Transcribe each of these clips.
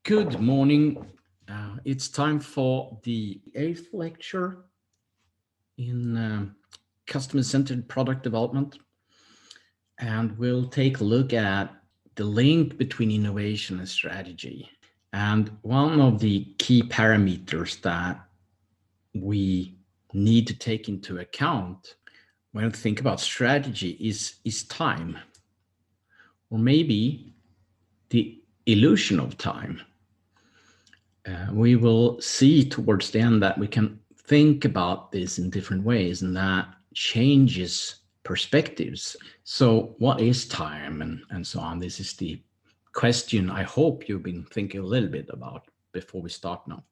Good morning. It's time for the 8th lecture in customer-centered product development. And we'll take a look at the link between innovation and strategy. And one of the key parameters that we need to take into account when we think about strategy is time, or maybe the illusion of time. We will see towards the end that we can think about this in different ways, and that changes perspectives. So what is time and so on? This is the question I hope you've been thinking a little bit about before we start now.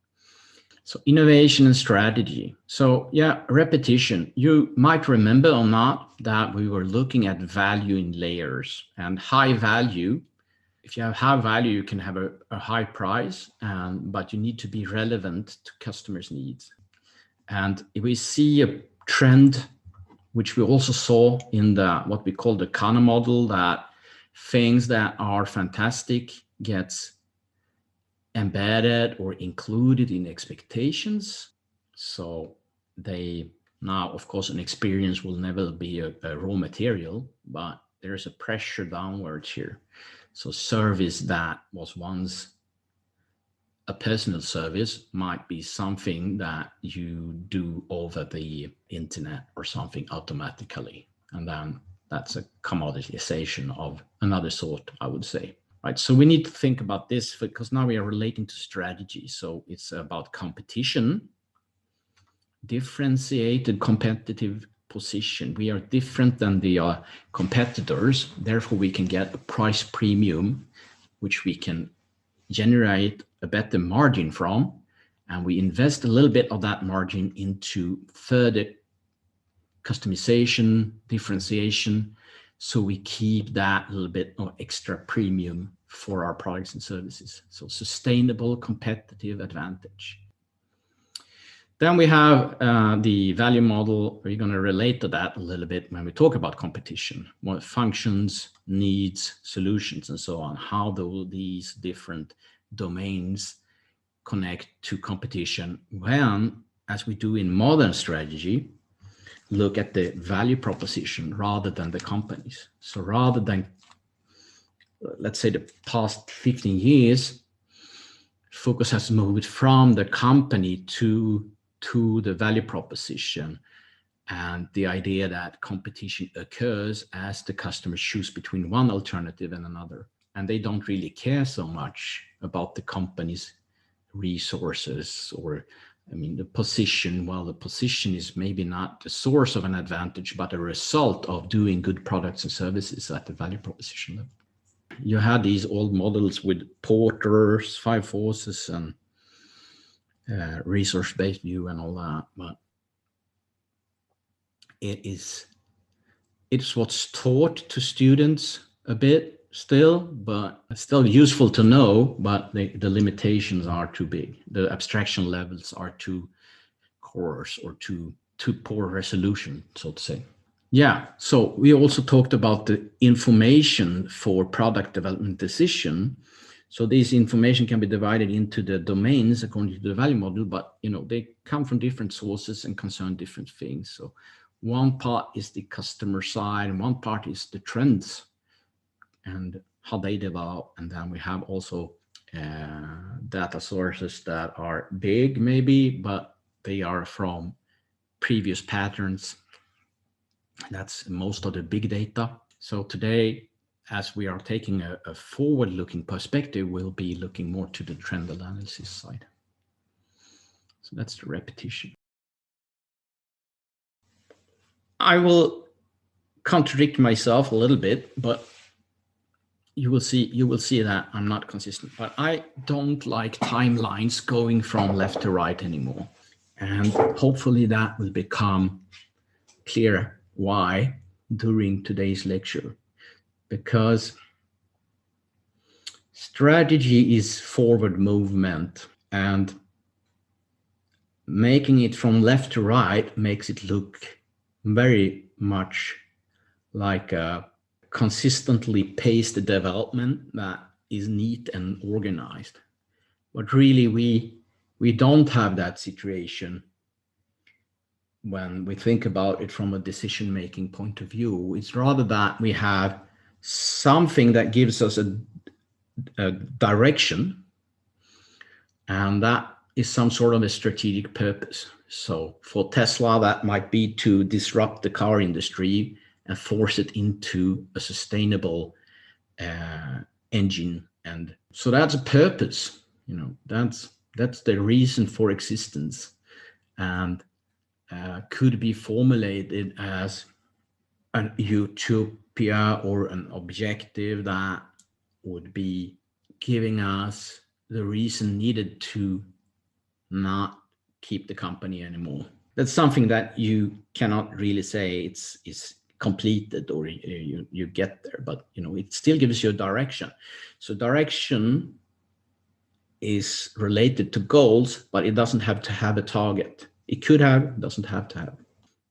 So innovation and strategy. So yeah, repetition. You might remember or not that we were looking at value in layers, and high value. If you have high value, you can have a high price, but you need to be relevant to customers' needs. And if we see a trend, which we also saw in what we call the Kana model, that things that are fantastic gets embedded or included in expectations. So they now, of course, an experience will never be a raw material, but there's a pressure downwards here. So service that was once a personal service might be something that you do over the internet or something automatically. And then that's a commoditization of another sort, I would say. Right. So we need to think about this because now we are relating to strategy. So it's about competition, differentiated competitive position. We are different than the competitors, therefore we can get a price premium, which we can generate a better margin from, and we invest a little bit of that margin into further customization, differentiation, so we keep that little bit of extra premium for our products and services. So sustainable competitive advantage. Then we have the value model. We're going to relate to that a little bit when we talk about competition, what functions, needs, solutions, and so on. How do these different domains connect to competition when, as we do in modern strategy, look at the value proposition rather than the companies. So rather than, let's say, the past 15 years, focus has moved from the company to the value proposition and the idea that competition occurs as the customers choose between one alternative and another. And they don't really care so much about the company's resources or, I mean, the position. Well, the position is maybe not the source of an advantage, but a result of doing good products and services at the value proposition level. You had these old models with Porter's, Five Forces, and resource-based view and all that, but it's what's taught to students a bit still, but it's still useful to know, but the limitations are too big. The abstraction levels are too coarse or too poor resolution, so to say. Yeah, so we also talked about the information for product development decision. So this information can be divided into the domains according to the value model, but they come from different sources and concern different things. So one part is the customer side, and one part is the trends and how they develop. And then we have also data sources that are big maybe, but they are from previous patterns. That's most of the big data. So today, as we are taking a forward-looking perspective, we'll be looking more to the trend analysis side. So that's the repetition. I will contradict myself a little bit, but you will see that I'm not consistent. But I don't like timelines going from left to right anymore. And hopefully that will become clear why during today's lecture. Because strategy is forward movement, and making it from left to right makes it look very much like a consistently paced development that is neat and organized. But really, we don't have that situation when we think about it from a decision-making point of view. It's rather that we have something that gives us a direction, and that is some sort of a strategic purpose. So for Tesla, that might be to disrupt the car industry and force it into a sustainable engine. And so that's a purpose, that's the reason for existence, and could be formulated as an utopia or an objective that would be giving us the reason needed to not keep the company anymore. That's something that you cannot really say it's completed or you get there, but it still gives you a direction. So direction is related to goals, but it doesn't have to have a target. It could have, doesn't have to have.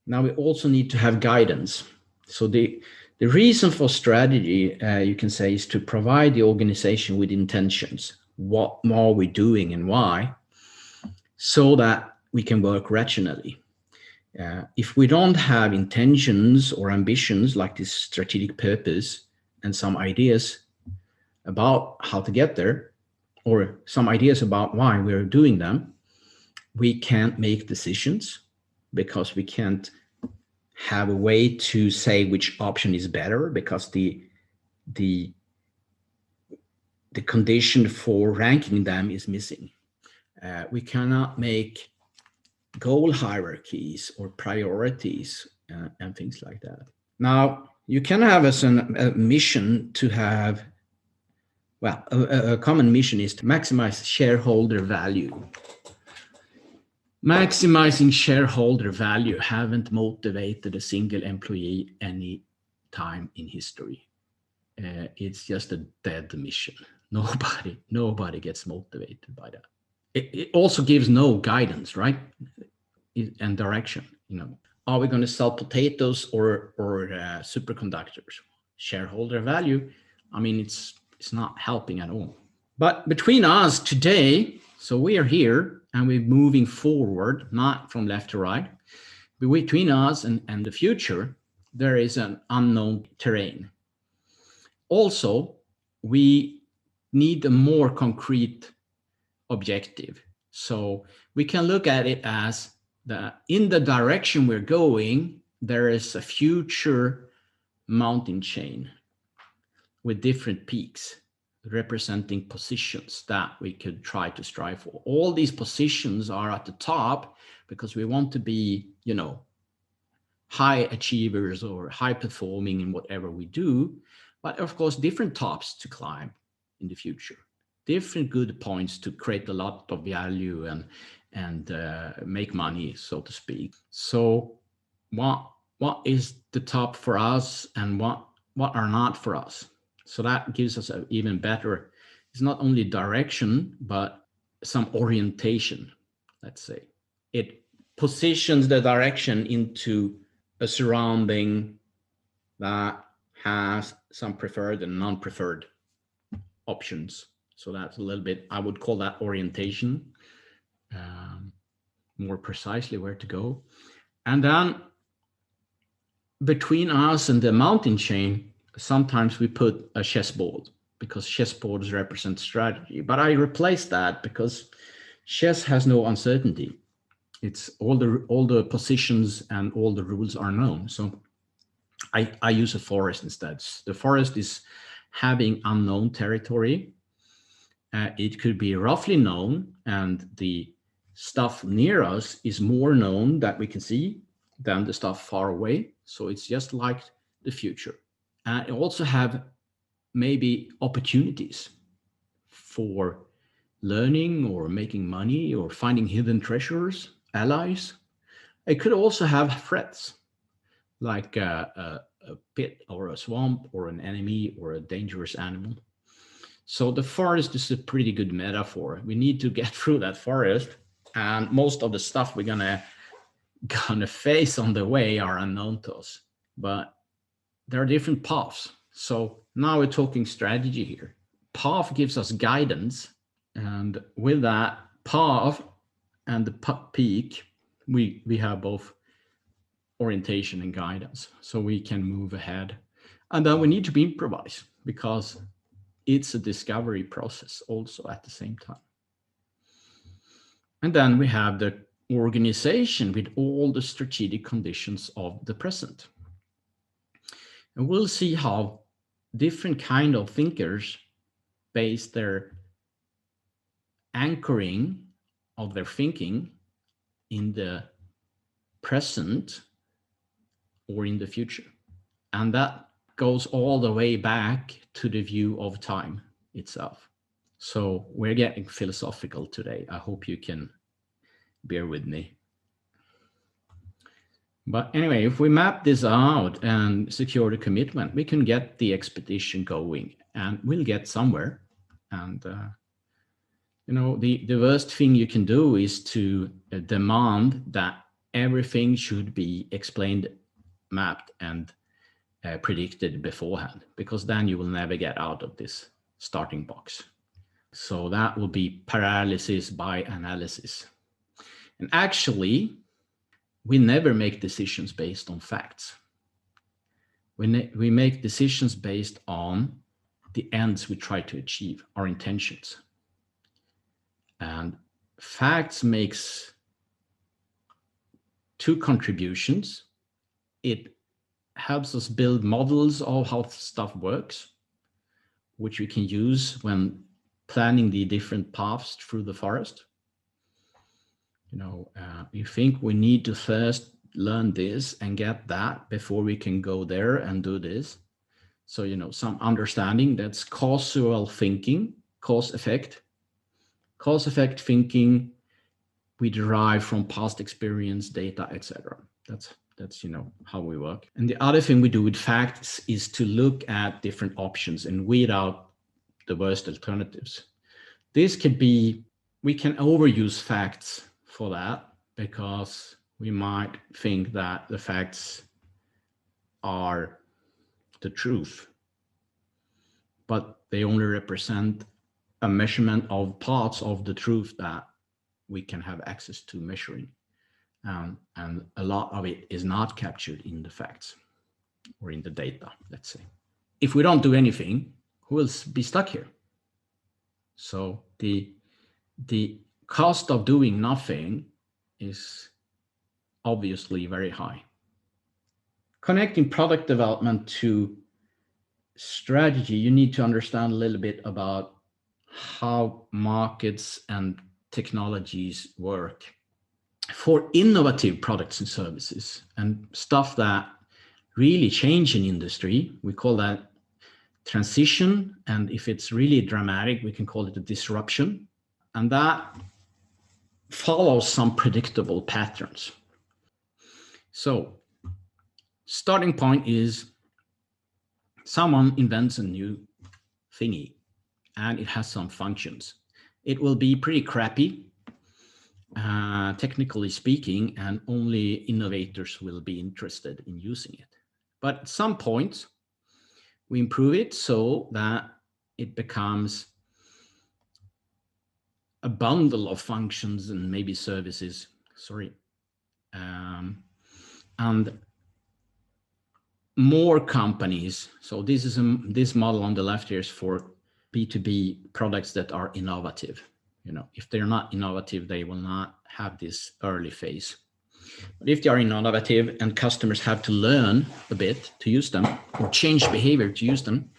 Now we also need to have guidance. So the reason for strategy, you can say, is to provide the organization with intentions. What are we doing and why? So that we can work rationally. If we don't have intentions or ambitions like this strategic purpose and some ideas about how to get there, or some ideas about why we're doing them, we can't make decisions because we can't have a way to say which option is better, because the condition for ranking them is missing. We cannot make goal hierarchies or priorities and things like that. Now, you can have as a mission to have, well, a common mission is to maximize shareholder value. Maximizing shareholder value haven't motivated a single employee any time in history. It's just a dead mission. Nobody gets motivated by that. It also gives no guidance, right? And direction. Are we going to sell potatoes or superconductors? Shareholder value, it's not helping at all. But between us today, so we are here and we're moving forward, not from left to right. But between us and the future, there is an unknown terrain. Also, we need a more concrete objective. So we can look at it as in the direction we're going, there is a future mountain chain with different peaks representing positions that we could try to strive for. All these positions are at the top because we want to be, high achievers or high performing in whatever we do. But of course, different tops to climb in the future, different good points to create a lot of value and make money, so to speak. So what is the top for us and what are not for us? So that gives us an even better, it's not only direction, but some orientation, let's say. It positions the direction into a surrounding that has some preferred and non-preferred options. So that's a little bit, I would call that orientation, more precisely where to go. And then between us and the mountain chain, sometimes we put a chessboard because chessboards represent strategy. But I replaced that because chess has no uncertainty. It's all the positions and all the rules are known. So I use a forest instead. The forest is having unknown territory. It could be roughly known, and the stuff near us is more known that we can see than the stuff far away. So it's just like the future. It also have maybe opportunities for learning or making money or finding hidden treasures, allies. It could also have threats, like a pit or a swamp or an enemy or a dangerous animal. So the forest is a pretty good metaphor. We need to get through that forest, and most of the stuff we're gonna face on the way are unknown to us. But there are different paths. So now we're talking strategy here. Path gives us guidance, And with that path and the peak, we have both orientation and guidance, so we can move ahead. And then we need to improvise, because it's a discovery process also at the same time. And then we have the organization with all the strategic conditions of the present. And we'll see how different kind of thinkers base their anchoring of their thinking in the present or in the future. And that goes all the way back to the view of time itself. So we're getting philosophical today. I hope you can bear with me. But anyway, if we map this out and secure the commitment, we can get the expedition going, and we'll get somewhere. And the worst thing you can do is to demand that everything should be explained, mapped, and predicted beforehand, because then you will never get out of this starting box. So that will be paralysis by analysis. And actually, we never make decisions based on facts. We make decisions based on the ends we try to achieve, our intentions. And facts makes two contributions. It helps us build models of how stuff works, which we can use when planning the different paths through the forest. You think we need to first learn this and get that before we can go there and do this. So, some understanding, that's causal thinking, cause effect. Cause effect thinking we derive from past experience, data, etc. That's how we work. And the other thing we do with facts is to look at different options and weed out the worst alternatives. This could be, we can overuse facts for that, because we might think that the facts are the truth, but they only represent a measurement of parts of the truth that we can have access to measuring. And a lot of it is not captured in the facts or in the data, let's say. If we don't do anything, who will be stuck here? So the cost of doing nothing is obviously very high. Connecting product development to strategy, you need to understand a little bit about how markets and technologies work. For innovative products and services and stuff that really change an industry, we call that transition. And if it's really dramatic, we can call it a disruption. And that follows some predictable patterns. So starting point is someone invents a new thingy and it has some functions. It will be pretty crappy, technically speaking, and only innovators will be interested in using it. But at some point, we improve it so that it becomes a bundle of functions and maybe services, and more companies. So this model on the left here is for B2B products that are innovative. If they're not innovative, they will not have this early phase. But if they are innovative and customers have to learn a bit to use them or change behavior to use them,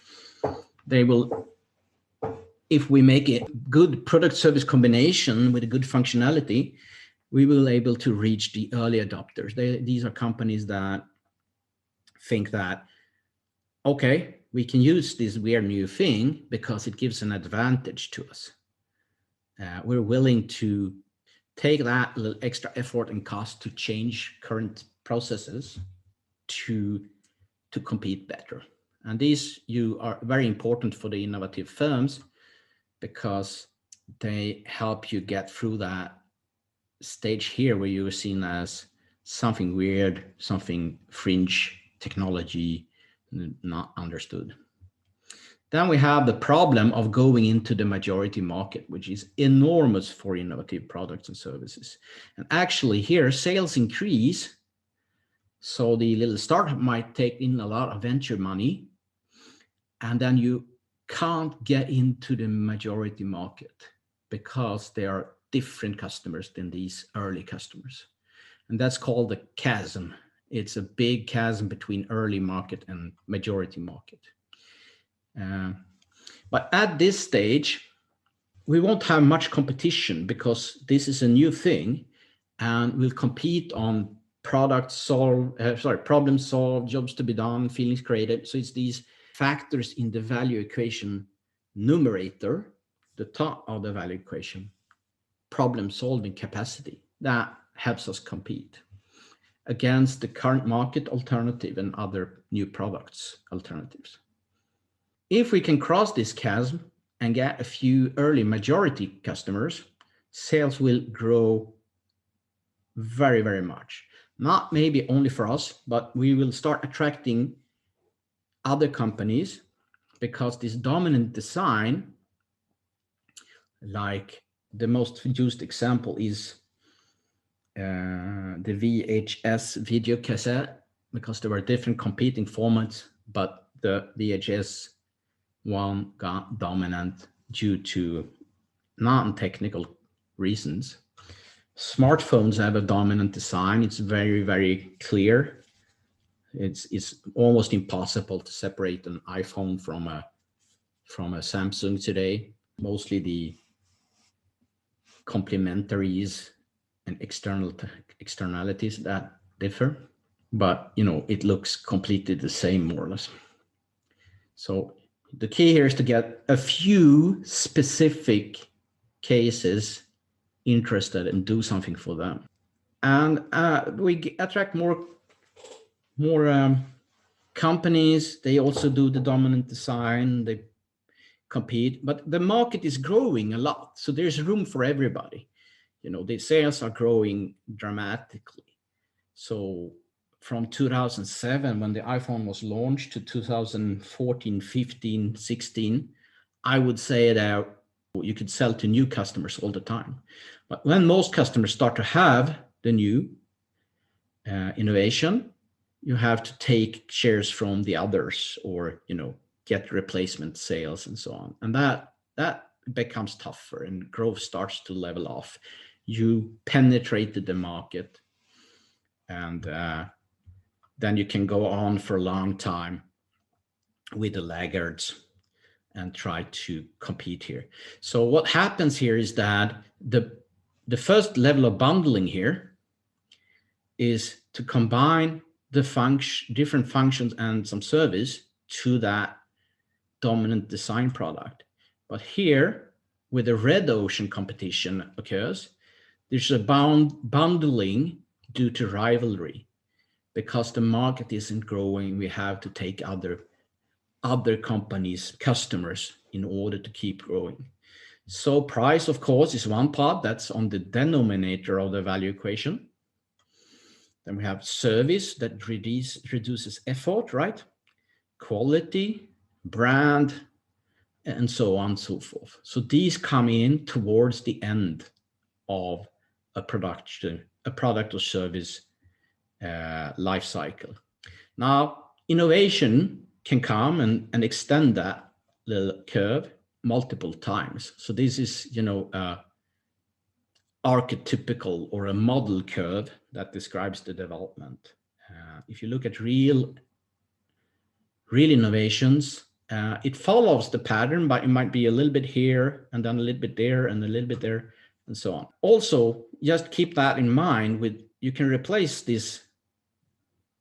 they will, if we make a good product service combination with a good functionality, we will be able to reach the early adopters. These are companies that think that, okay, we can use this weird new thing because it gives an advantage to us. We're willing to take that little extra effort and cost to change current processes to compete better. And these are very important for the innovative firms because they help you get through that stage here where you're seen as something weird, something fringe technology, not understood. Then we have the problem of going into the majority market, which is enormous for innovative products and services. And actually here sales increase. So the little startup might take in a lot of venture money, and then you can't get into the majority market because they are different customers than these early customers. And that's called the chasm. It's a big chasm between early market and majority market. But at this stage, we won't have much competition because this is a new thing, and we'll compete on problem solved, jobs to be done, feelings created. So it's these factors in the value equation numerator, the top of the value equation, problem solving capacity, that helps us compete against the current market alternative and other new products alternatives. If we can cross this chasm and get a few early majority customers, sales will grow very, very much. Not maybe only for us, but we will start attracting other companies because this dominant design, like the most used example is the VHS video cassette, because there were different competing formats, but the VHS one got dominant due to non-technical reasons. Smartphones have a dominant design. It's very, very clear. It's almost impossible to separate an iPhone from a Samsung today. Mostly the complementaries and externalities that differ, but it looks completely the same, more or less. So the key here is to get a few specific cases interested and do something for them, and we attract more companies. They also do the dominant design, they compete, but the market is growing a lot, so there's room for everybody. The sales are growing dramatically. So from 2007, when the iPhone was launched, to 2014, 15, 16, I would say that you could sell to new customers all the time. But when most customers start to have the new innovation, you have to take shares from the others, or get replacement sales and so on. And that becomes tougher, and growth starts to level off. You penetrated the market, and then you can go on for a long time with the laggards and try to compete here. So what happens here is that the first level of bundling here is to combine the different functions and some service to that dominant design product. But here, where the red ocean competition occurs, there's a bundling due to rivalry. Because the market isn't growing, we have to take other companies' customers in order to keep growing. So price, of course, is one part that's on the denominator of the value equation. Then we have service that reduces effort, right? Quality, brand, and so on and so forth. So these come in towards the end of a product or service life cycle. Now, innovation can come and extend that little curve multiple times. So this is, a archetypical or a model curve that describes the development. If you look at real innovations, it follows the pattern, but it might be a little bit here and then a little bit there and a little bit there and so on. Also, just keep that in mind. You can replace this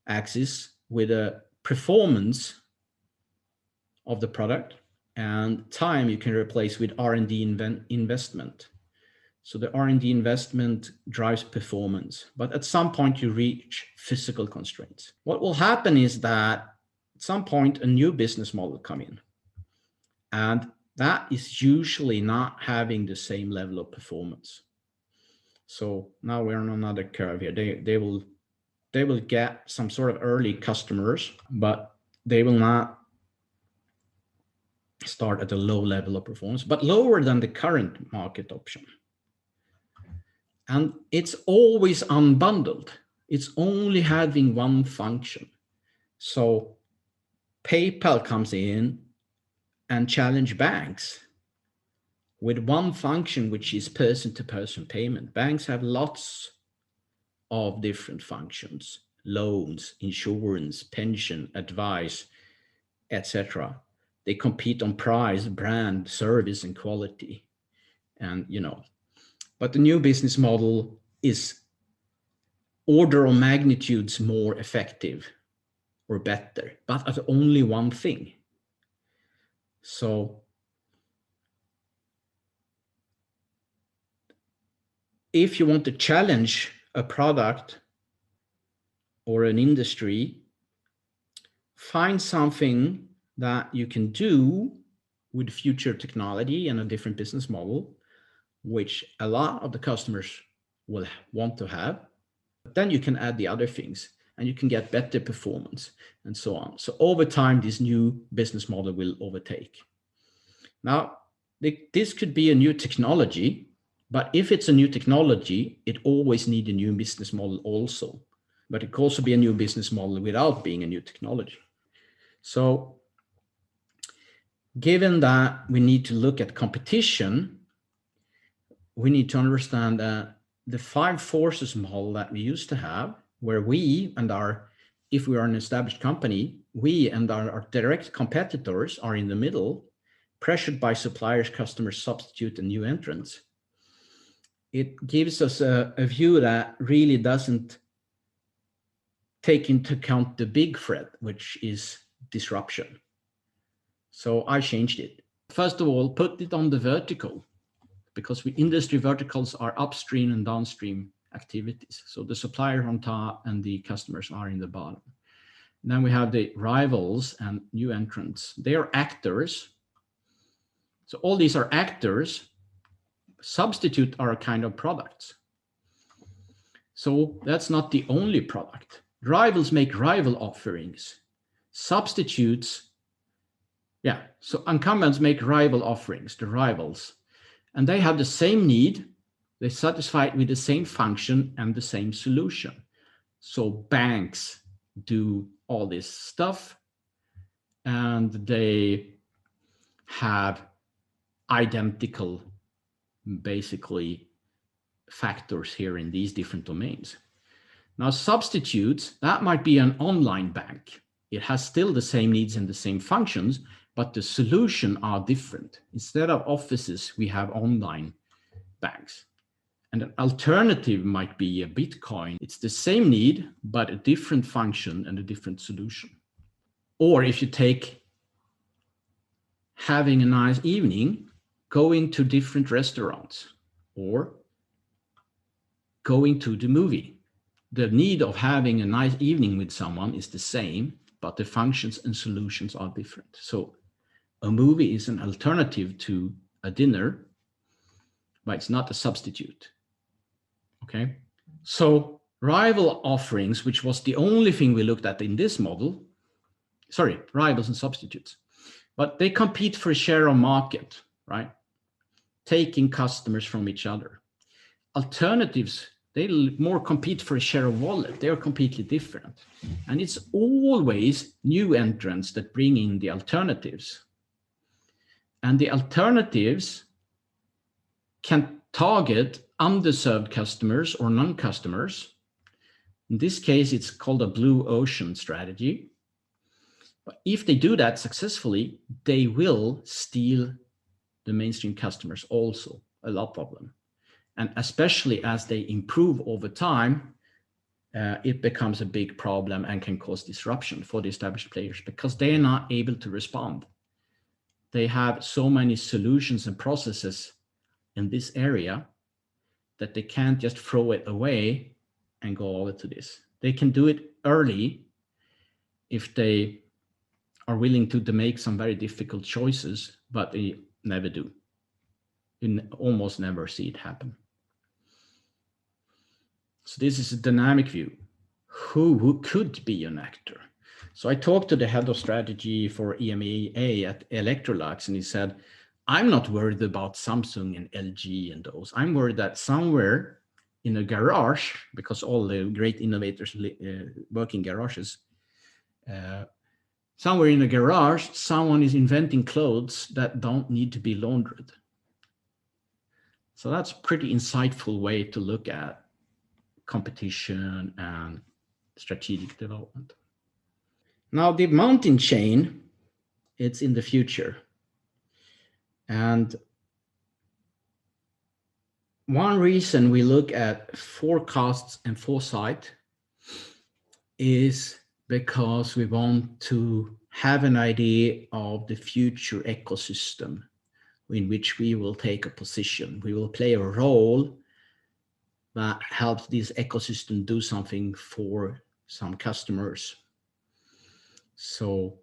axis with a performance of the product, and time you can replace with R&D investment. So the R&D investment drives performance, but at some point you reach physical constraints. What will happen is that at some point a new business model come in, and that is usually not having the same level of performance. So now we're on another curve here. They will get some sort of early customers, but they will not start at a low level of performance, but lower than the current market option. And it's always unbundled. It's only having one function. So PayPal comes in and challenge banks with one function, which is person-to-person payment. Banks have lots of different functions: loans, insurance, pension, advice, etc. They compete on price, brand, service, and quality. And, but the new business model is order of magnitudes more effective or better, but at only one thing. So if you want to challenge a product or an industry, find something that you can do with future technology and a different business model, which a lot of the customers will want to have. But then you can add the other things and you can get better performance and so on. So over time, this new business model will overtake. Now, this could be a new technology, but if it's a new technology, it always needs a new business model also. But it could also be a new business model without being a new technology. So given that we need to look at competition, we need to understand that the 5 forces model that we used to have, where we and if we are an established company, we and our direct competitors are in the middle, pressured by suppliers, customers, substitute, and new entrants. It gives us a view that really doesn't take into account the big threat, which is disruption. So I changed it. First of all, put it on the vertical, because industry verticals are upstream and downstream activities. So the supplier on top and the customers are in the bottom. Then we have the rivals and new entrants. They are actors. So all these are actors. Substitute are a kind of products. So that's not the only product. Rivals make rival offerings. Substitutes, so incumbents make rival offerings, the rivals. And they have the same need. They satisfy it with the same function and the same solution. So banks do all this stuff, and they have identical, basically, factors here in these different domains. Now, substitutes, that might be an online bank. It has still the same needs and the same functions, but the solution are different. Instead of offices, we have online banks. And an alternative might be a Bitcoin. It's the same need, but a different function and a different solution. Or if you take having a nice evening, going to different restaurants, or going to the movie. The need of having a nice evening with someone is the same, but the functions and solutions are different. So a movie is an alternative to a dinner, but it's not a substitute. Okay, so rival offerings, which was the only thing we looked at in this model, rivals and substitutes, but they compete for a share of market, right? Taking customers from each other. Alternatives, they more compete for a share of wallet. They are completely different. And it's always new entrants that bring in the alternatives. And the alternatives can target underserved customers or non-customers. In this case, it's called a blue ocean strategy. But if they do that successfully, they will steal the mainstream customers also, a lot of them. And especially as they improve over time, it becomes a big problem and can cause disruption for the established players because they are not able to respond. They have so many solutions and processes in this area that they can't just throw it away and go over to this. They can do it early if they are willing to make some very difficult choices, but they never do. You almost never see it happen. So this is a dynamic view. Who could be an actor? So I talked to the head of strategy for EMEA at Electrolux, and he said, I'm not worried about Samsung and LG and those. I'm worried that somewhere in a garage, because all the great innovators work in garages, uh, somewhere in a garage, someone is inventing clothes that don't need to be laundered. So that's a pretty insightful way to look at competition and strategic development. Now, the mountain chain, it's in the future. And one reason we look at forecasts and foresight is because we want to have an idea of the future ecosystem in which we will take a position. We will play a role that helps this ecosystem do something for some customers. So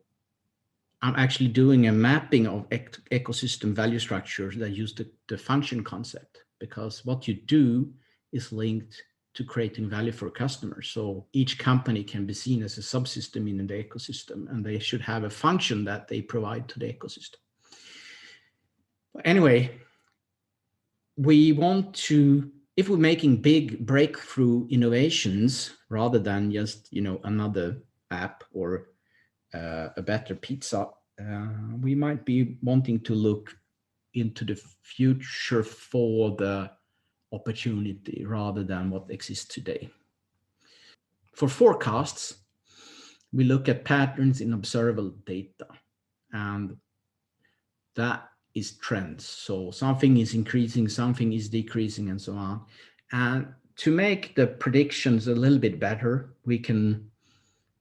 I'm actually doing a mapping of ecosystem value structures that use the function concept, because what you do is linked to creating value for customers. So each company can be seen as a subsystem in the ecosystem, and they should have a function that they provide to the ecosystem. Anyway, we want to, if we're making big breakthrough innovations rather than just, another app or a better pizza, we might be wanting to look into the future for the opportunity rather than what exists today. For forecasts, we look at patterns in observable data, and that is trends. So something is increasing, something is decreasing, and so on. And to make the predictions a little bit better, we can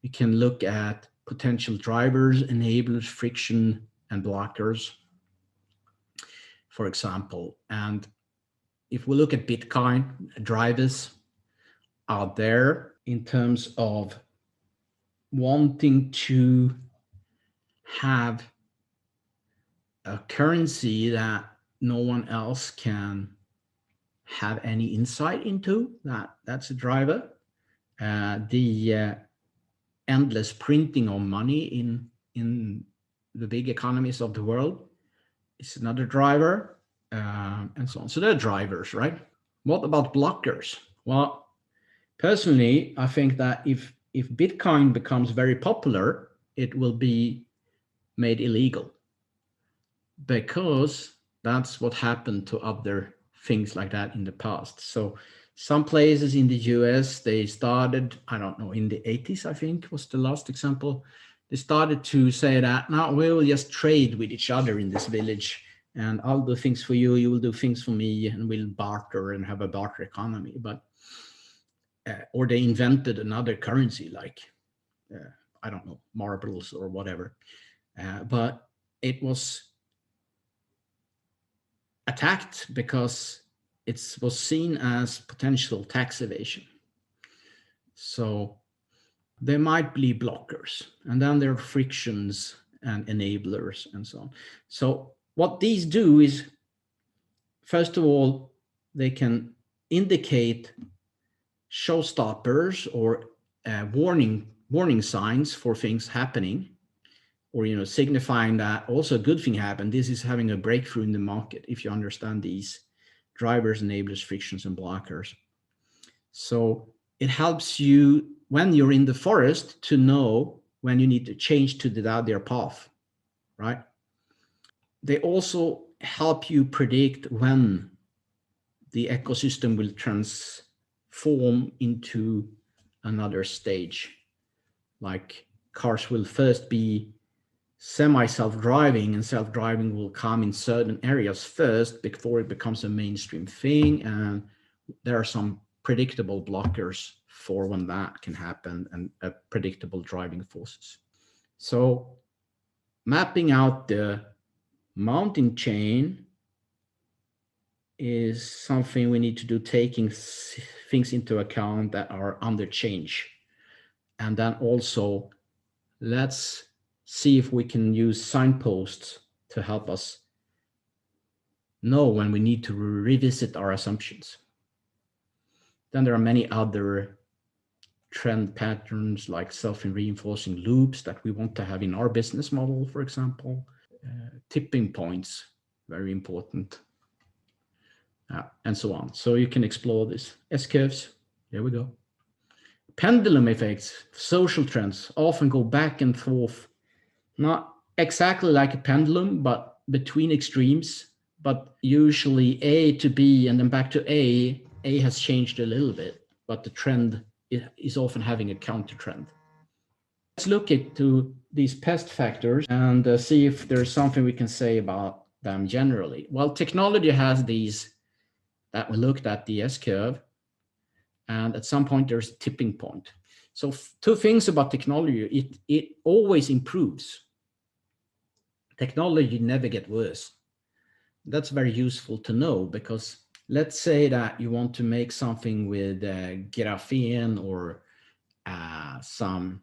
look at potential drivers, enablers, friction, and blockers, for example. And if we look at Bitcoin, drivers are there in terms of wanting to have a currency that no one else can have any insight into. That's a driver. The endless printing of money in the big economies of the world is another driver, and so on. So they're drivers, right? What about blockers? Well, personally, I think that if Bitcoin becomes very popular, it will be made illegal, because that's what happened to other things like that in the past. So some places in the US, they started, I don't know, in the 80s, I think was the last example. They started to say that now we will just trade with each other in this village, and I'll do things for you, you will do things for me, and we'll barter and have a barter economy. But or they invented another currency like I don't know, marbles or whatever. But it was attacked because it was seen as potential tax evasion. So there might be blockers, and then there are frictions and enablers and so on. So what these do is, first of all, they can indicate showstoppers or warning signs for things happening, or signifying that also a good thing happened. This is having a breakthrough in the market, if you understand these drivers, enablers, frictions, and blockers. So it helps you when you're in the forest to know when you need to change to the other path, right? They also help you predict when the ecosystem will transform into another stage. Like cars will first be semi-self-driving, and self-driving will come in certain areas first before it becomes a mainstream thing. And there are some predictable blockers for when that can happen, and predictable driving forces. So mapping out the mountain chain is something we need to do, taking things into account that are under change. And then also, let's see if we can use signposts to help us know when we need to revisit our assumptions. Then there are many other trend patterns like self-reinforcing loops that we want to have in our business model, for example. Tipping points, very important, and so on. So you can explore this. S-curves, there we go. Pendulum effects, social trends often go back and forth, not exactly like a pendulum, but between extremes, but usually A to B and then back to A. A has changed a little bit, but the trend is often having a counter trend. Let's look into these pest factors and see if there's something we can say about them generally. Well, technology has these that we looked at, the S-curve, and at some point there's a tipping point. So two things about technology: it always improves. Technology never gets worse. That's very useful to know, because let's say that you want to make something with graphene or some,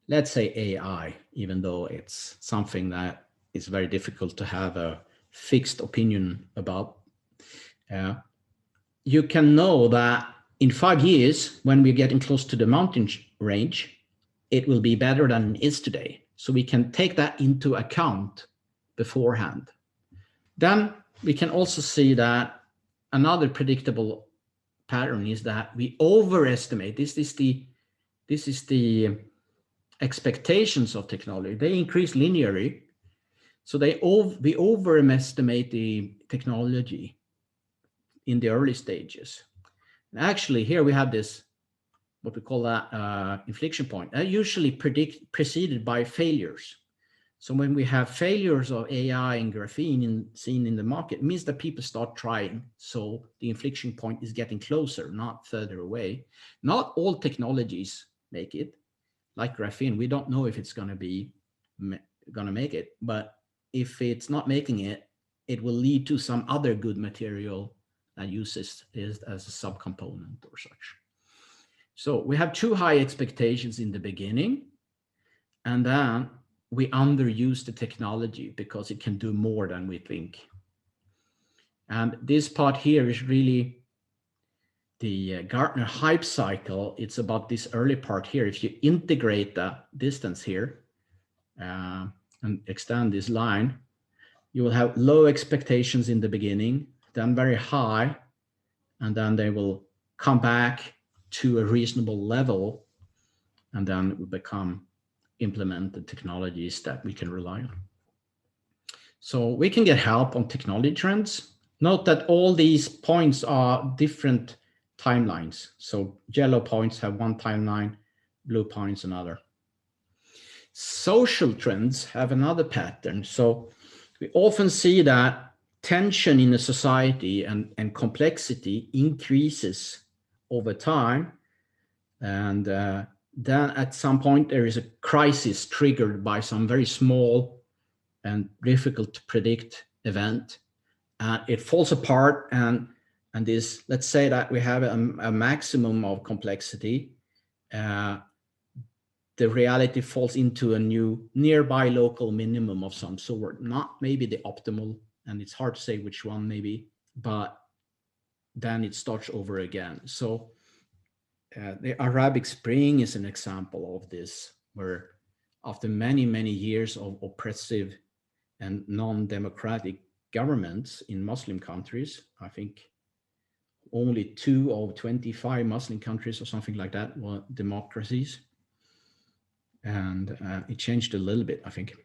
let's say AI, even though it's something that is very difficult to have a fixed opinion about. You can know that in 5 years, when we're getting close to the mountain range, it will be better than it is today. So we can take that into account beforehand. Then we can also see that another predictable pattern is that we overestimate. This is the expectations of technology. They increase linearly. So we overestimate the technology in the early stages. And actually, here we have this, what we call that inflection point, usually preceded by failures. So when we have failures of AI and graphene seen in the market, it means that people start trying. So the inflection point is getting closer, not further away. Not all technologies make it. Like graphene, we don't know if it's going to make it, but if it's not making it, it will lead to some other good material that uses it as a subcomponent or such. So we have too high expectations in the beginning, and then we underuse the technology because it can do more than we think. And this part here is really the Gartner hype cycle. It's about this early part here. If you integrate the distance here and extend this line, you will have low expectations in the beginning, then very high, and then they will come back to a reasonable level, and then it will become implemented technologies that we can rely on. So we can get help on technology trends. Note that all these points are different timelines. So yellow points have one timeline, blue points another. Social trends have another pattern. So we often see that tension in a society and complexity increases over time. And then at some point there is a crisis triggered by some very small and difficult to predict event. It falls apart, and this, let's say that we have a maximum of complexity. The reality falls into a new nearby local minimum of some sort, not maybe the optimal, and it's hard to say which one maybe, but then it starts over again. So the Arabic Spring is an example of this, where after many, many years of oppressive and non-democratic governments in Muslim countries, I think only 2 of 25 Muslim countries or something like that were democracies. And it changed a little bit, I think.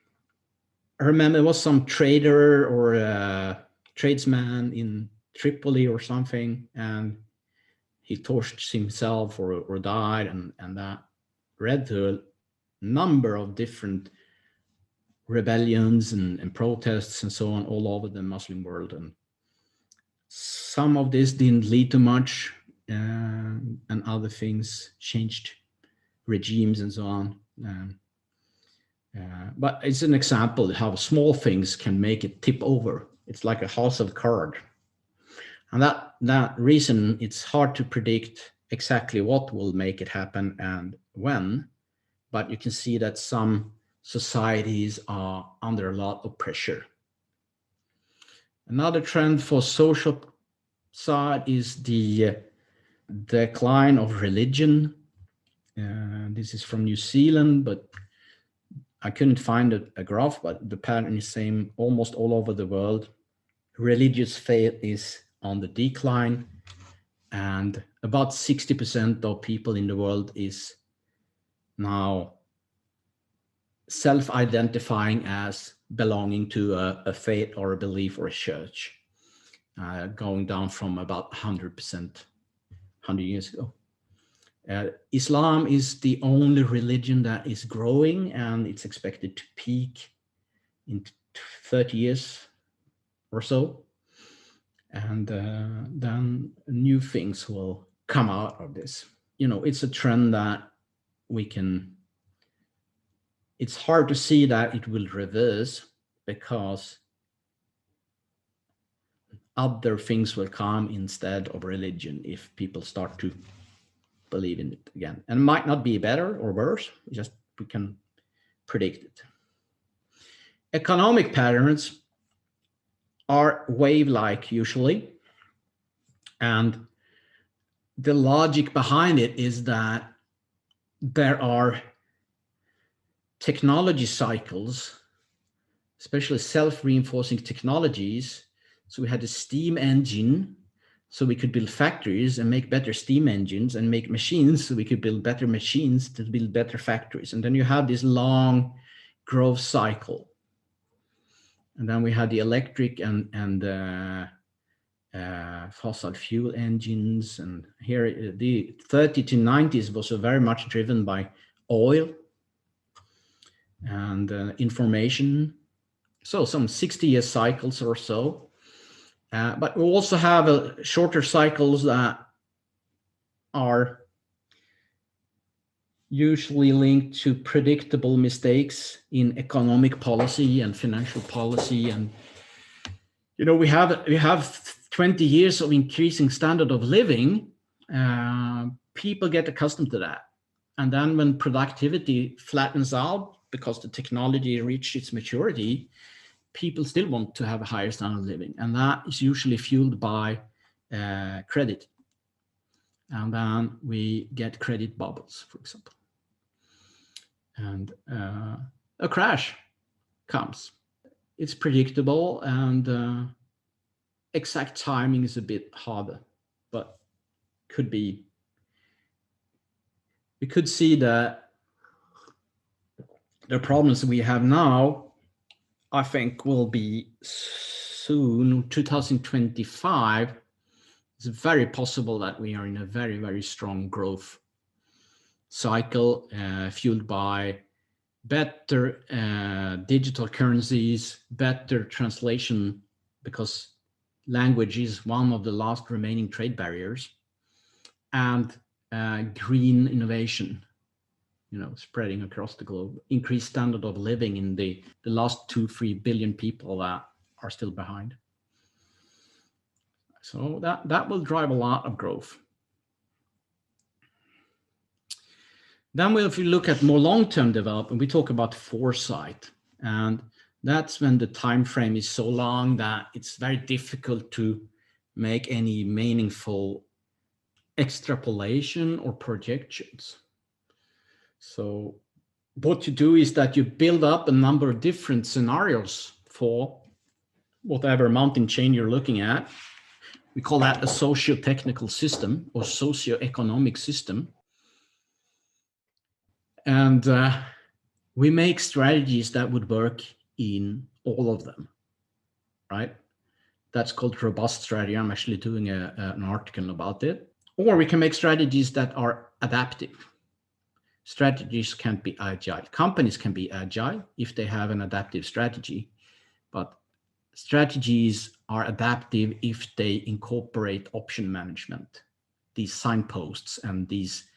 I remember it was some trader or a tradesman in Tripoli or something, and he torched himself or died, and that led to a number of different rebellions and protests and so on all over the Muslim world. And some of this didn't lead to much, and other things changed regimes and so on. But it's an example of how small things can make it tip over. It's like a house of cards. And that reason, it's hard to predict exactly what will make it happen and when, but you can see that some societies are under a lot of pressure. Another trend for social side is the decline of religion. This is from New Zealand, but I couldn't find a graph, but the pattern is same almost all over the world. Religious faith is on the decline, and about 60% of people in the world is now self-identifying as belonging to a faith or a belief or a church, going down from about 100% 100 years ago. Islam is the only religion that is growing, and it's expected to peak in 30 years or so. And then new things will come out of this. You know, it's a trend that it's hard to see that it will reverse, because other things will come instead of religion if people start to believe in it again. And it might not be better or worse, just we can predict it. Economic patterns are wave-like usually, and the logic behind it is that there are technology cycles, especially self-reinforcing technologies. So we had a steam engine, so we could build factories and make better steam engines, and make machines, so we could build better machines to build better factories. And then you have this long growth cycle. And then we had the electric and fossil fuel engines. And here the 30 to 90s was very much driven by oil and information. So some 60-year cycles or so. But we also have shorter cycles that are usually linked to predictable mistakes in economic policy and financial policy. And, you know, we have 20 years of increasing standard of living. People get accustomed to that. And then when productivity flattens out because the technology reached its maturity, people still want to have a higher standard of living. And that is usually fueled by credit. And then we get credit bubbles, for example. And a crash comes. It's predictable, and exact timing is a bit harder, but we could see that the problems we have now, I think, will be soon, 2025. It's very possible that we are in a very, very strong growth cycle, fueled by better digital currencies, better translation, because language is one of the last remaining trade barriers, and green innovation, you know, spreading across the globe, increased standard of living in the last 2-3 billion people that are still behind. So that will drive a lot of growth. Then if we look at more long-term development, we talk about foresight, and that's when the time frame is so long that it's very difficult to make any meaningful extrapolation or projections. So what you do is that you build up a number of different scenarios for whatever mountain chain you're looking at. We call that a socio-technical system or socio-economic system. And we make strategies that would work in all of them, right? That's called robust strategy. I'm actually doing an article about it. Or we can make strategies that are adaptive. Strategies can't be agile. Companies can be agile if they have an adaptive strategy, but strategies are adaptive if they incorporate option management, these signposts and these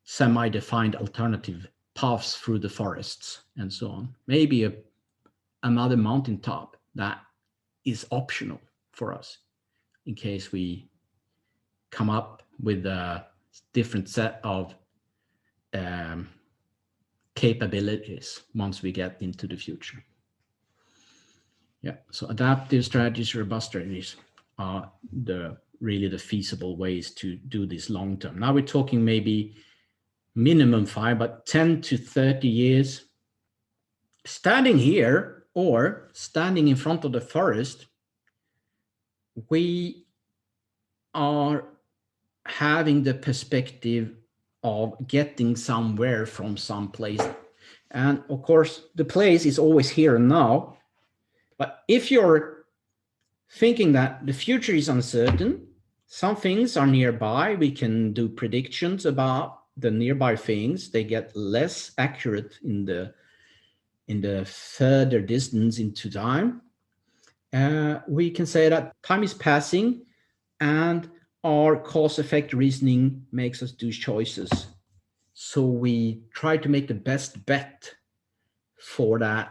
semi-defined alternative paths through the forests and so on. Maybe another mountaintop that is optional for us in case we come up with a different set of capabilities once we get into the future. Yeah, so adaptive strategies, robust strategies are really the feasible ways to do this long term. Now we're talking maybe minimum 5, but 10 to 30 years. Standing here or standing in front of the forest, we are having the perspective of getting somewhere from some place. And of course, the place is always here and now. But if you're thinking that the future is uncertain, some things are nearby, we can do predictions about the nearby things. They get less accurate in the further distance into time. We can say that time is passing and our cause-effect reasoning makes us do choices. So we try to make the best bet for that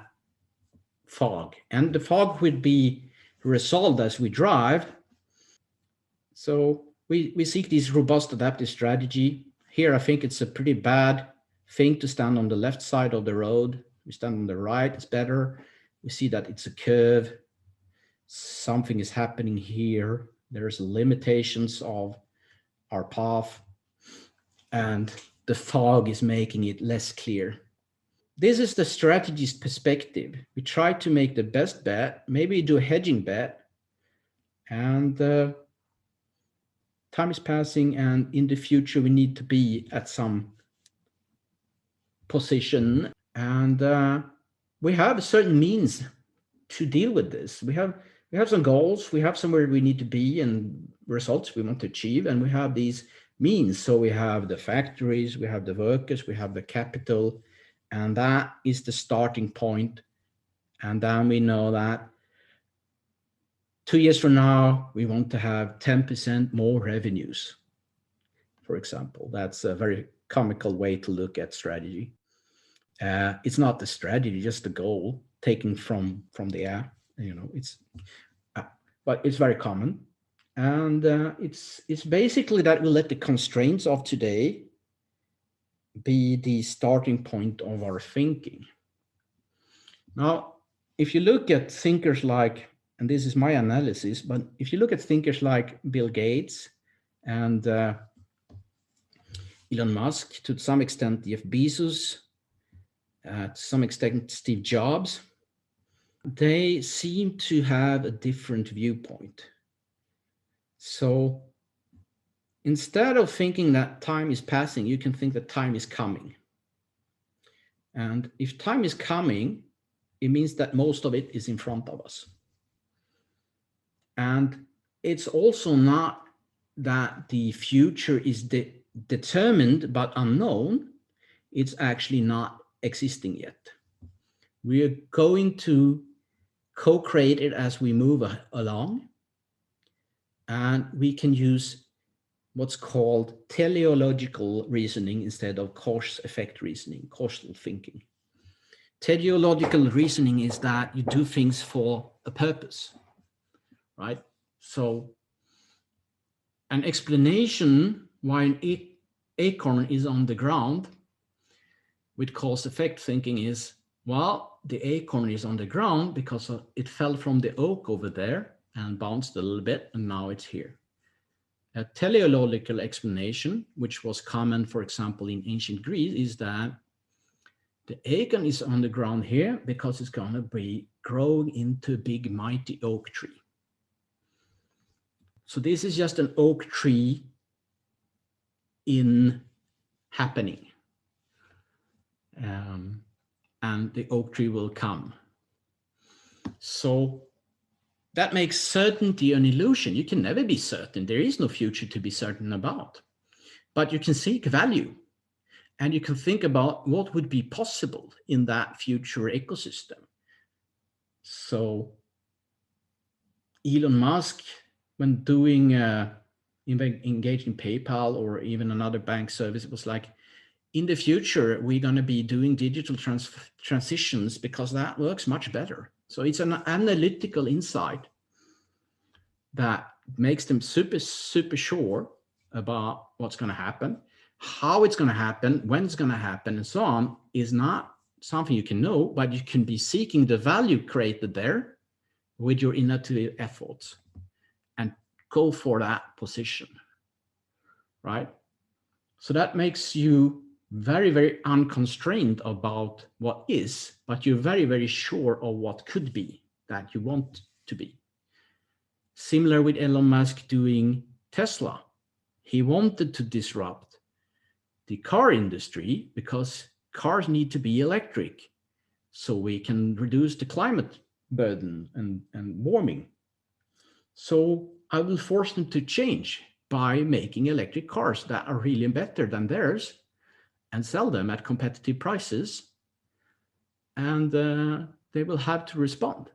fog. And the fog would be resolved as we drive. So we seek this robust adaptive strategy. Here, I think it's a pretty bad thing to stand on the left side of the road. We stand on the right, it's better. We see that it's a curve. Something is happening here. There's limitations of our path, and the fog is making it less clear. This is the strategist perspective. We try to make the best bet, maybe do a hedging bet, and time is passing, and in the future we need to be at some position, and we have certain means to deal with this. We have some goals, we have somewhere we need to be and results we want to achieve, and we have these means. So we have the factories, we have the workers, we have the capital, and that is the starting point. And then we know that 2 years from now, we want to have 10% more revenues, for example. That's a very comical way to look at strategy. It's not the strategy, just the goal taken from the air. It's but it's very common, and it's basically that we let the constraints of today be the starting point of our thinking. Now, if you look at thinkers like, and this is my analysis, but if you look at thinkers like Bill Gates and Elon Musk, to some extent Jeff Bezos, to some extent Steve Jobs, they seem to have a different viewpoint. So instead of thinking that time is passing, you can think that time is coming. And if time is coming, it means that most of it is in front of us. And it's also not that the future is determined but unknown. It's actually not existing yet. We are going to co-create it as we move along. And we can use what's called teleological reasoning instead of cause-effect reasoning, causal thinking. Teleological reasoning is that you do things for a purpose, right? So an explanation why an acorn is on the ground with cause-effect thinking is, well, the acorn is on the ground because it fell from the oak over there and bounced a little bit, and now it's here. A teleological explanation, which was common, for example, in ancient Greece, is that the acorn is on the ground here because it's going to be growing into a big, mighty oak tree. So this is just an oak tree in happening. And the oak tree will come. So that makes certainty an illusion. You can never be certain. There is no future to be certain about. But you can seek value. And you can think about what would be possible in that future ecosystem. So Elon Musk, when doing engaged in PayPal or even another bank service, it was like, in the future, we're going to be doing digital transitions because that works much better. So it's an analytical insight that makes them super, super sure about what's going to happen. How it's going to happen, when it's going to happen, and so on, is not something you can know, but you can be seeking the value created there with your innovative efforts and go for that position, right? So that makes you very, very unconstrained about what is, but you're very, very sure of what could be that you want to be. Similar with Elon Musk doing Tesla. He wanted to disrupt the car industry because cars need to be electric so we can reduce the climate burden and warming. So I will force them to change by making electric cars that are really better than theirs and sell them at competitive prices. And they will have to respond.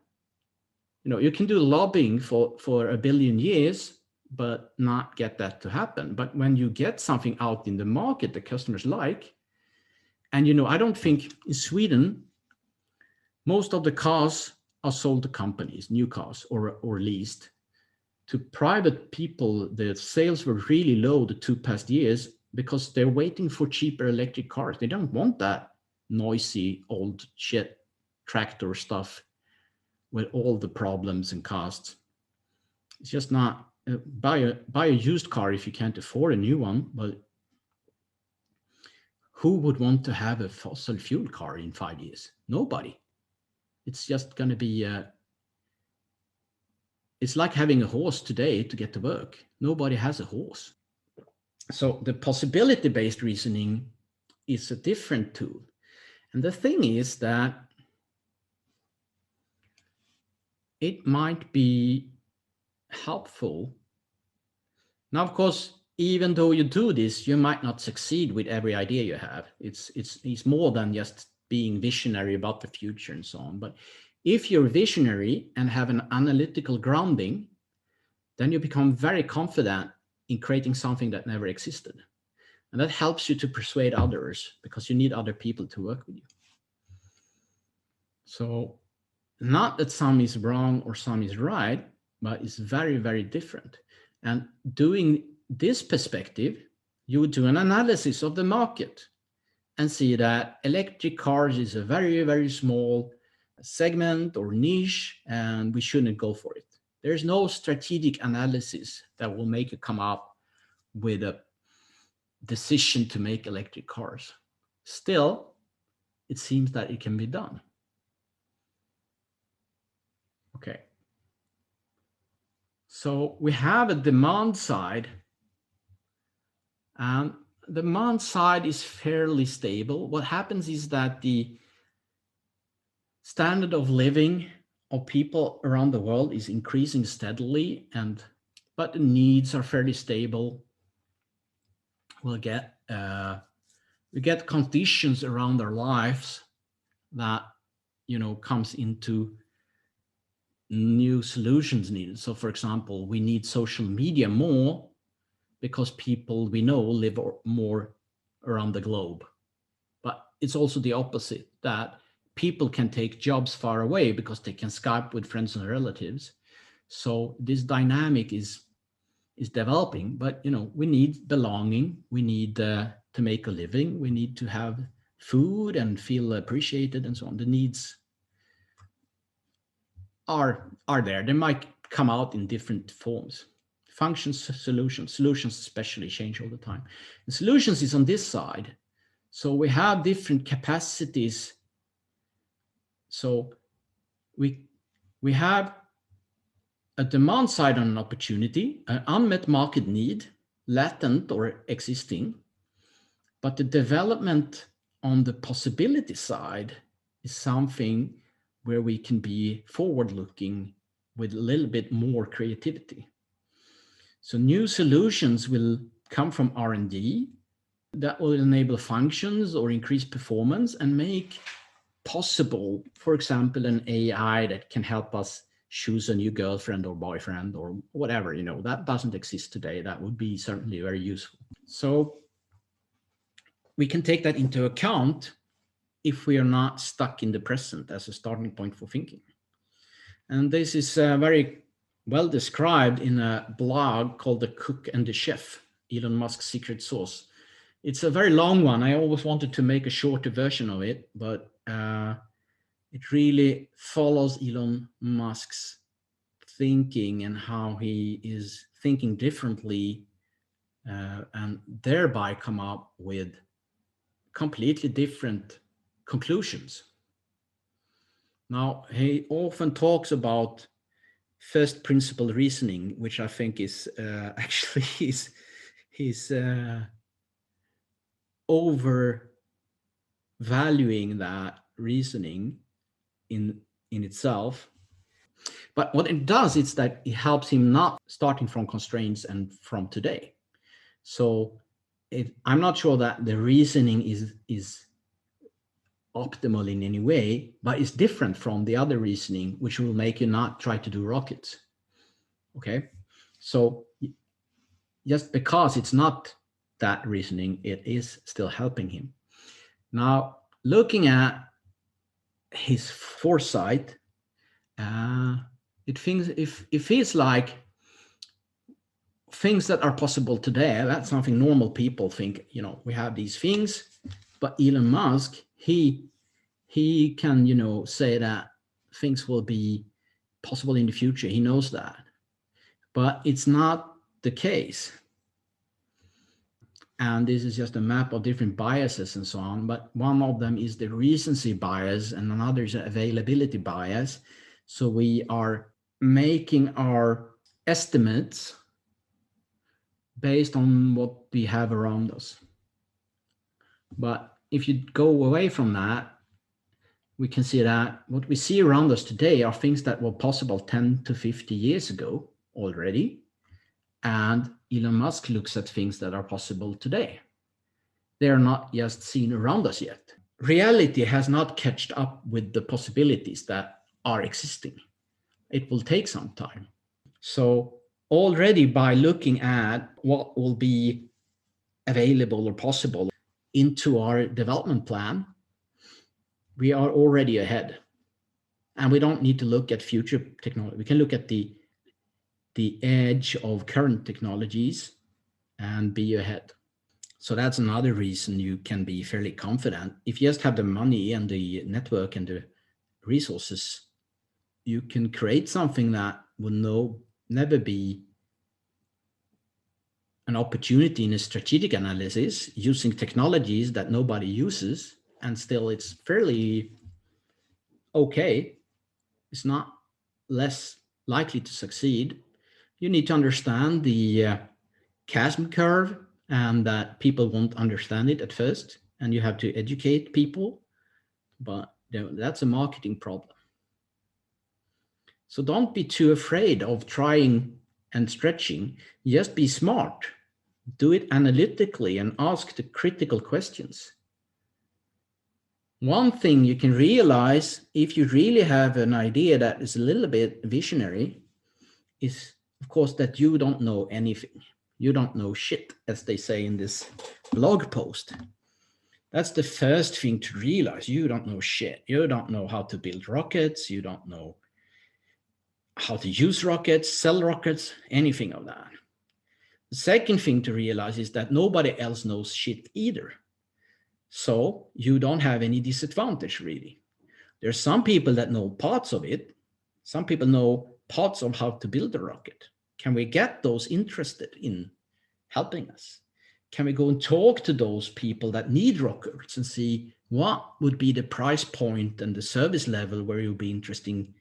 You know, you can do lobbying for a billion years, but not get that to happen. But when you get something out in the market that customers like, and you know, I don't think in Sweden, most of the cars are sold to companies, new cars or leased. To private people, the sales were really low the 2 past years because they're waiting for cheaper electric cars. They don't want that noisy old shit tractor stuff with all the problems and costs. It's just not, buy a used car if you can't afford a new one, but who would want to have a fossil fuel car in 5 years? Nobody. It's just going to be, it's like having a horse today to get to work. Nobody has a horse. So the possibility-based reasoning is a different tool. And the thing is that it might be helpful. Now, of course, even though you do this, you might not succeed with every idea you have. It's more than just being visionary about the future and so on. But if you're visionary and have an analytical grounding, then you become very confident in creating something that never existed. And that helps you to persuade others because you need other people to work with you. So not that some is wrong or some is right, but it's very, very different. And doing this perspective, you would do an analysis of the market and see that electric cars is a very, very small segment or niche, and we shouldn't go for it. There's no strategic analysis that will make you come up with a decision to make electric cars. Still, it seems that it can be done. Okay. So we have a demand side. The demand side is fairly stable. What happens is that the standard of living of people around the world is increasing steadily, but the needs are fairly stable. We get conditions around our lives that, you know, comes into new solutions needed. So for example, we need social media more because people we know live more around the globe. But it's also the opposite, that people can take jobs far away because they can Skype with friends and relatives. So this dynamic is developing, but you know, we need belonging, we need to make a living, we need to have food and feel appreciated and so on. The needs are there. They might come out in different forms. Functions, solutions especially change all the time. And solutions is on this side. So we have different capacities. So we have a demand side on an opportunity, an unmet market need, latent or existing, but the development on the possibility side is something where we can be forward-looking with a little bit more creativity. So new solutions will come from R&D that will enable functions or increase performance and make possible, for example, an AI that can help us choose a new girlfriend or boyfriend or whatever, you know, that doesn't exist today. That would be certainly very useful. So we can take that into account if we are not stuck in the present as a starting point for thinking. And this is very well described in a blog called The Cook and the Chef, Elon Musk's secret sauce. It's a very long one. I always wanted to make a shorter version of it, but it really follows Elon Musk's thinking and how he is thinking differently and thereby come up with completely different conclusions. Now, he often talks about first principle reasoning, which I think is actually he's overvaluing that reasoning in itself. But what it does is that it helps him not starting from constraints and from today. So I'm not sure that the reasoning is optimal in any way, but it's different from the other reasoning, which will make you not try to do rockets. Okay, so just because it's not that reasoning, it is still helping him. Now, looking at his foresight, it feels like things that are possible today, that's something normal people think, we have these things, but Elon Musk, he can, say that things will be possible in the future. He knows that, but it's not the case. And this is just a map of different biases and so on, but one of them is the recency bias and another is availability bias. So we are making our estimates based on what we have around us. But if you go away from that, we can see that what we see around us today are things that were possible 10 to 50 years ago already. And Elon Musk looks at things that are possible today. They are not just seen around us yet. Reality has not catched up with the possibilities that are existing. It will take some time. So already by looking at what will be available or possible into our development plan, we are already ahead. And we don't need to look at future technology. We can look at the edge of current technologies and be ahead. So that's another reason you can be fairly confident. If you just have the money and the network and the resources, you can create something that will never be an opportunity in a strategic analysis using technologies that nobody uses, and still it's fairly okay. It's not less likely to succeed. You need to understand the chasm curve, and that people won't understand it at first, and you have to educate people, but that's a marketing problem. So don't be too afraid of trying and stretching. Just be smart. Do it analytically and ask the critical questions. One thing you can realize if you really have an idea that is a little bit visionary is, of course, that you don't know anything. You don't know shit, as they say in this blog post. That's the first thing to realize. You don't know shit. You don't know how to build rockets. You don't know how to use rockets, sell rockets, anything of that. The second thing to realize is that nobody else knows shit either. So you don't have any disadvantage, really. There's some people that know parts of it. Some people know parts of how to build a rocket. Can we get those interested in helping us? Can we go and talk to those people that need rockets and see what would be the price point and the service level where you'll be interesting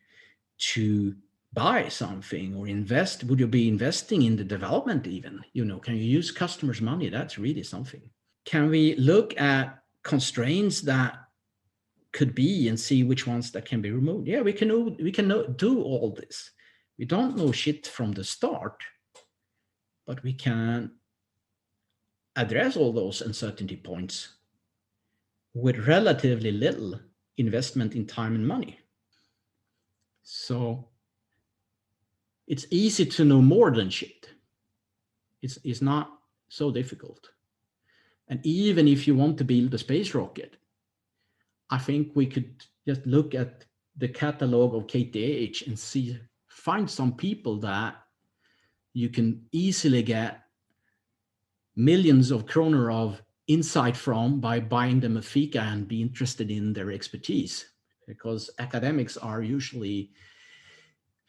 to buy something or invest? Would you be investing in the development even? Can you use customers' money? That's really something. Can we look at constraints that could be and see which ones that can be removed? Yeah, we can do all this. We don't know shit from the start, but we can address all those uncertainty points with relatively little investment in time and money. So it's easy to know more than shit. It's not so difficult. And even if you want to build a space rocket, I think we could just look at the catalog of KTH and find some people that you can easily get millions of kroner of insight from by buying them a fika and be interested in their expertise, because academics are usually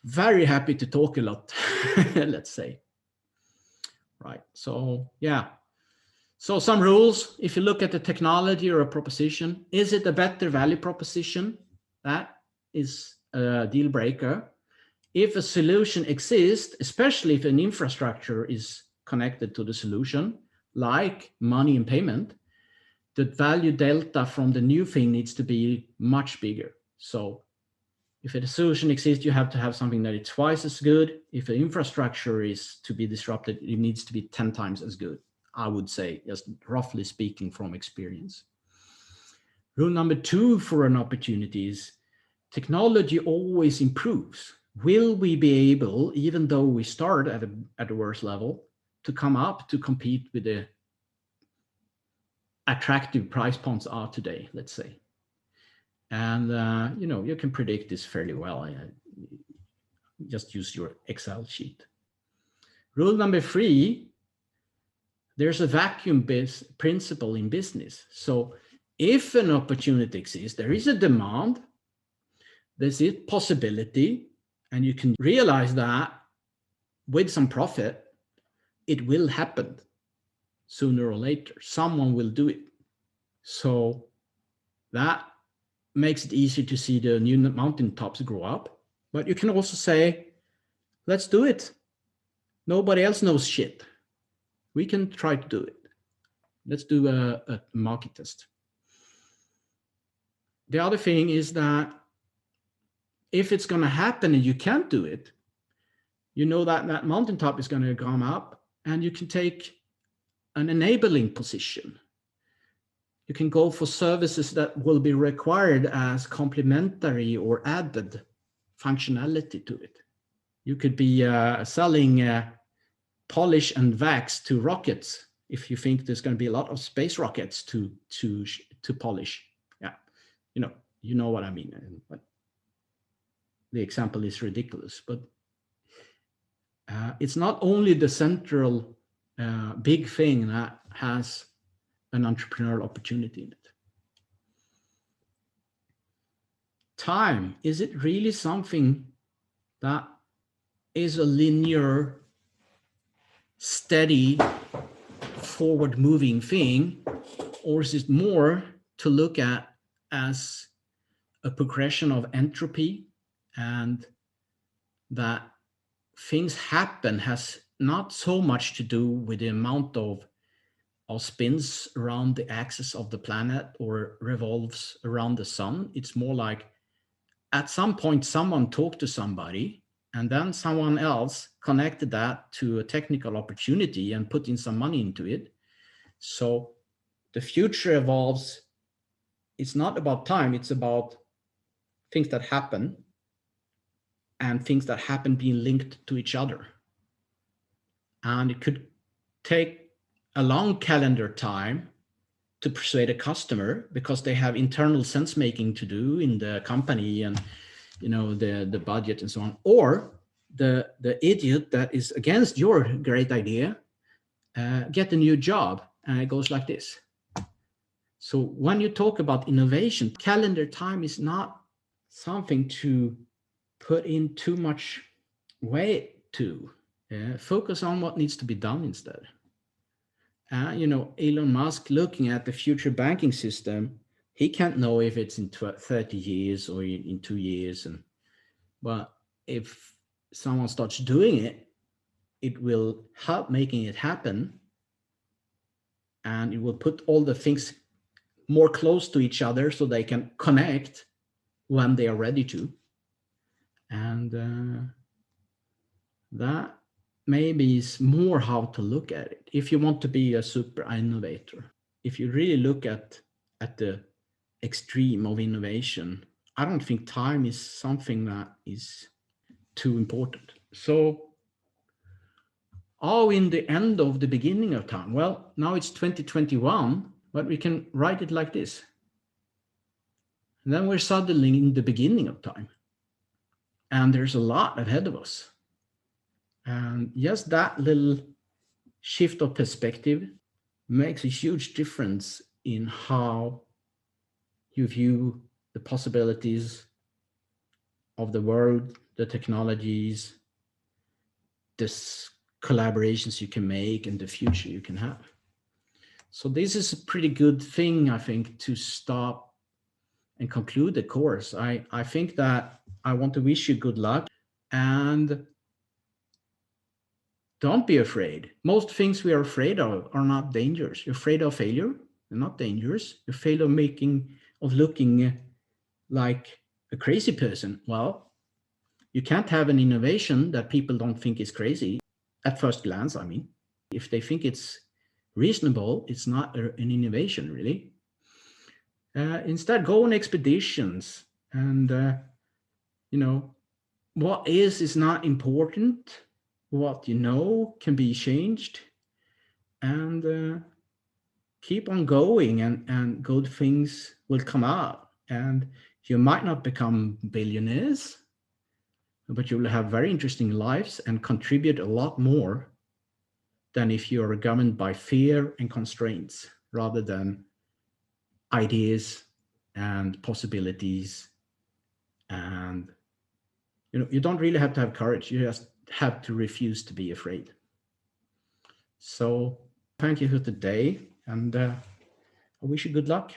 very happy to talk a lot, let's say. Right. So, yeah. So some rules, if you look at the technology or a proposition, is it a better value proposition? That is a deal breaker. If a solution exists, especially if an infrastructure is connected to the solution, like money and payment, the value delta from the new thing needs to be much bigger. So if a solution exists, you have to have something that is twice as good. If the infrastructure is to be disrupted, it needs to be 10 times as good, I would say, just roughly speaking from experience. Rule number 2 for an opportunity is technology always improves. Will we be able, even though we start at a worse level, to come up to compete with the attractive price points are today, let's say? And you can predict this fairly well. Just use your Excel sheet. Rule number 3, there's a vacuum principle in business. So if an opportunity exists, there is a demand, there's a possibility, and you can realize that with some profit, it will happen sooner or later. Someone will do it. So that makes it easy to see the new mountaintops grow up. But you can also say, let's do it. Nobody else knows shit. We can try to do it. Let's do a market test. The other thing is that if it's going to happen and you can't do it, you know that that mountaintop is going to come up, and you can take an enabling position. You can go for services that will be required as complementary or added functionality to it. You could be selling polish and wax to rockets if you think there's going to be a lot of space rockets to polish. Yeah, you know what I mean. But the example is ridiculous, but it's not only the central big thing that has an entrepreneurial opportunity in it. Time, is it really something that is a linear, steady, forward-moving thing, or is it more to look at as a progression of entropy, and that things happen has not so much to do with the amount of spins around the axis of the planet or revolves around the sun? It's more like at some point someone talked to somebody, and then someone else connected that to a technical opportunity and put in some money into it. So the future evolves. It's not about time, it's about things that happen, and things that happen being linked to each other. And it could take a long calendar time to persuade a customer because they have internal sense making to do in the company, and the budget and so on. Or the idiot that is against your great idea get a new job, and it goes like this. So when you talk about innovation, calendar time is not something to put in too much weight to. Focus on what needs to be done instead. Elon Musk looking at the future banking system, he can't know if it's in 30 years or in 2 years. But if someone starts doing it, it will help making it happen. And it will put all the things more close to each other so they can connect when they are ready to. And that maybe is more how to look at it. If you want to be a super innovator, if you really look at the extreme of innovation, I don't think time is something that is too important. So are we in the end of the beginning of time? Well, now it's 2021, but we can write it like this. And then we're suddenly in the beginning of time. And there's a lot ahead of us. And yes, that little shift of perspective makes a huge difference in how you view the possibilities of the world, the technologies, the collaborations you can make, and the future you can have. So this is a pretty good thing, I think, to stop and conclude the course. I think that I want to wish you good luck, and don't be afraid. Most things we are afraid of are not dangerous. You're afraid of failure, they're not dangerous. You're afraid of looking like a crazy person. Well, you can't have an innovation that people don't think is crazy at first glance. I mean, if they think it's reasonable, it's not an innovation, really. Instead, go on expeditions, and what is not important. What you know can be changed, and keep on going, and good things will come out. And you might not become billionaires, but you will have very interesting lives and contribute a lot more than if you are governed by fear and constraints rather than ideas and possibilities. And you don't really have to have courage. You just have to refuse to be afraid. So thank you for today, and I wish you good luck.